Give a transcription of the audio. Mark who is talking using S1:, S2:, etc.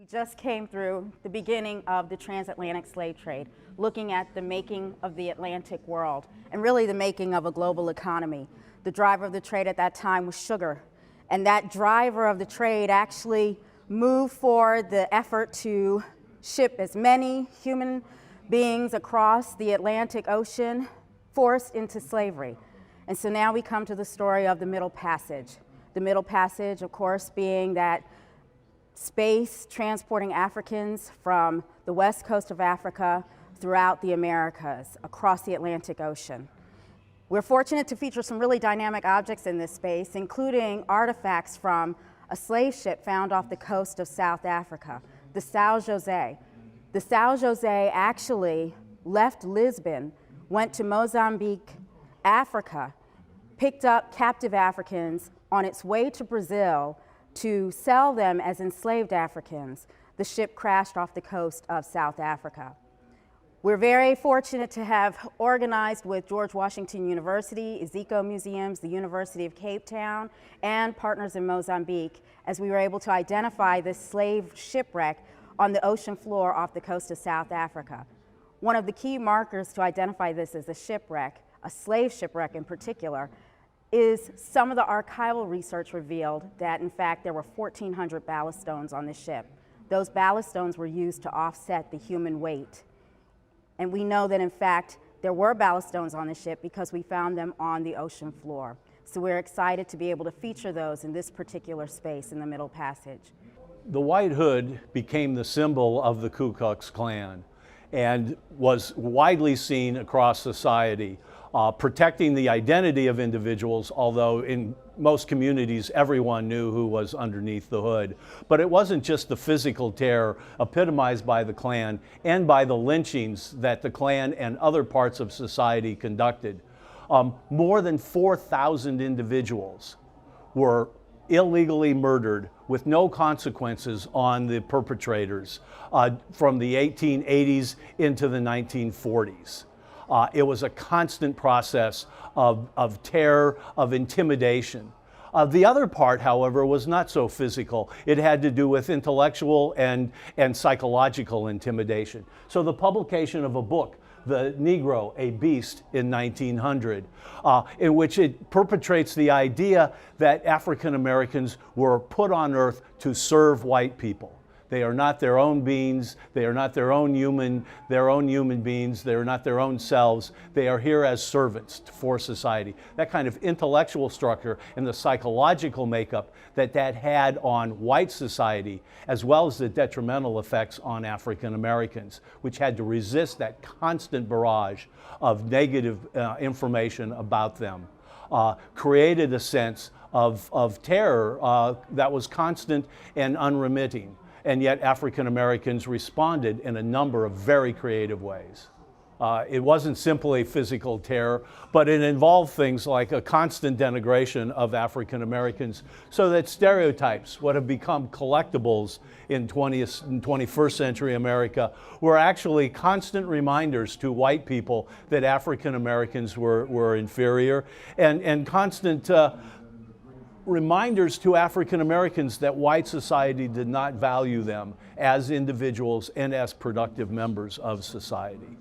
S1: We just came through the beginning of the transatlantic slave trade, looking at the making of the Atlantic world and really the making of a global economy. The driver of the trade at that time was sugar, and that driver of the trade actually moved forward the effort to ship as many human beings across the Atlantic Ocean forced into slavery. And so now we come to the story of the Middle Passage. The Middle Passage, of course, being that space transporting Africans from the west coast of Africa throughout the Americas, across the Atlantic Ocean. We're fortunate to feature some really dynamic objects in this space, including artifacts from a slave ship found off the coast of South Africa, the São José. The São José actually left Lisbon, went to Mozambique, Africa, picked up captive Africans on its way to Brazil to sell them as enslaved Africans. The ship crashed off the coast of South Africa. We're very fortunate to have organized with George Washington University, Ezekiel Museums, the University of Cape Town, and partners in Mozambique, as we were able to identify this slave shipwreck on the ocean floor off the coast of South Africa. One of the key markers to identify this as a shipwreck, a slave shipwreck in particular, is some of the archival research revealed that, in fact, there were 1,400 ballast stones on the ship. Those ballast stones were used to offset the human weight. And we know that, in fact, there were ballast stones on the ship because we found them on the ocean floor. So we're excited to be able to feature those in this particular space in the Middle Passage.
S2: The white hood became the symbol of the Ku Klux Klan and was widely seen across society, protecting the identity of individuals, although in most communities everyone knew who was underneath the hood. But it wasn't just the physical terror epitomized by the Klan and by the lynchings that the Klan and other parts of society conducted. More than 4,000 individuals were illegally murdered with no consequences on the perpetrators from the 1880s into the 1940s. It was a constant process of terror, of intimidation. The other part, however, was not so physical. It had to do with intellectual and psychological intimidation. So the publication of a book, The Negro, a Beast, in 1900, in which it perpetrates the idea that African Americans were put on earth to serve white people. They are not their own beings. They are not their own human beings. They are not their own selves. They are here as servants for society. That kind of intellectual structure and the psychological makeup that had on white society, as well as the detrimental effects on African Americans, which had to resist that constant barrage of negative information about them, created a sense of terror that was constant and unremitting. And yet African Americans responded in a number of very creative ways. It wasn't simply physical terror, but it involved things like a constant denigration of African Americans, so that stereotypes, what have become collectibles in 20th and 21st century America, were actually constant reminders to white people that African Americans were inferior, and constant reminders to African Americans that white society did not value them as individuals and as productive members of society.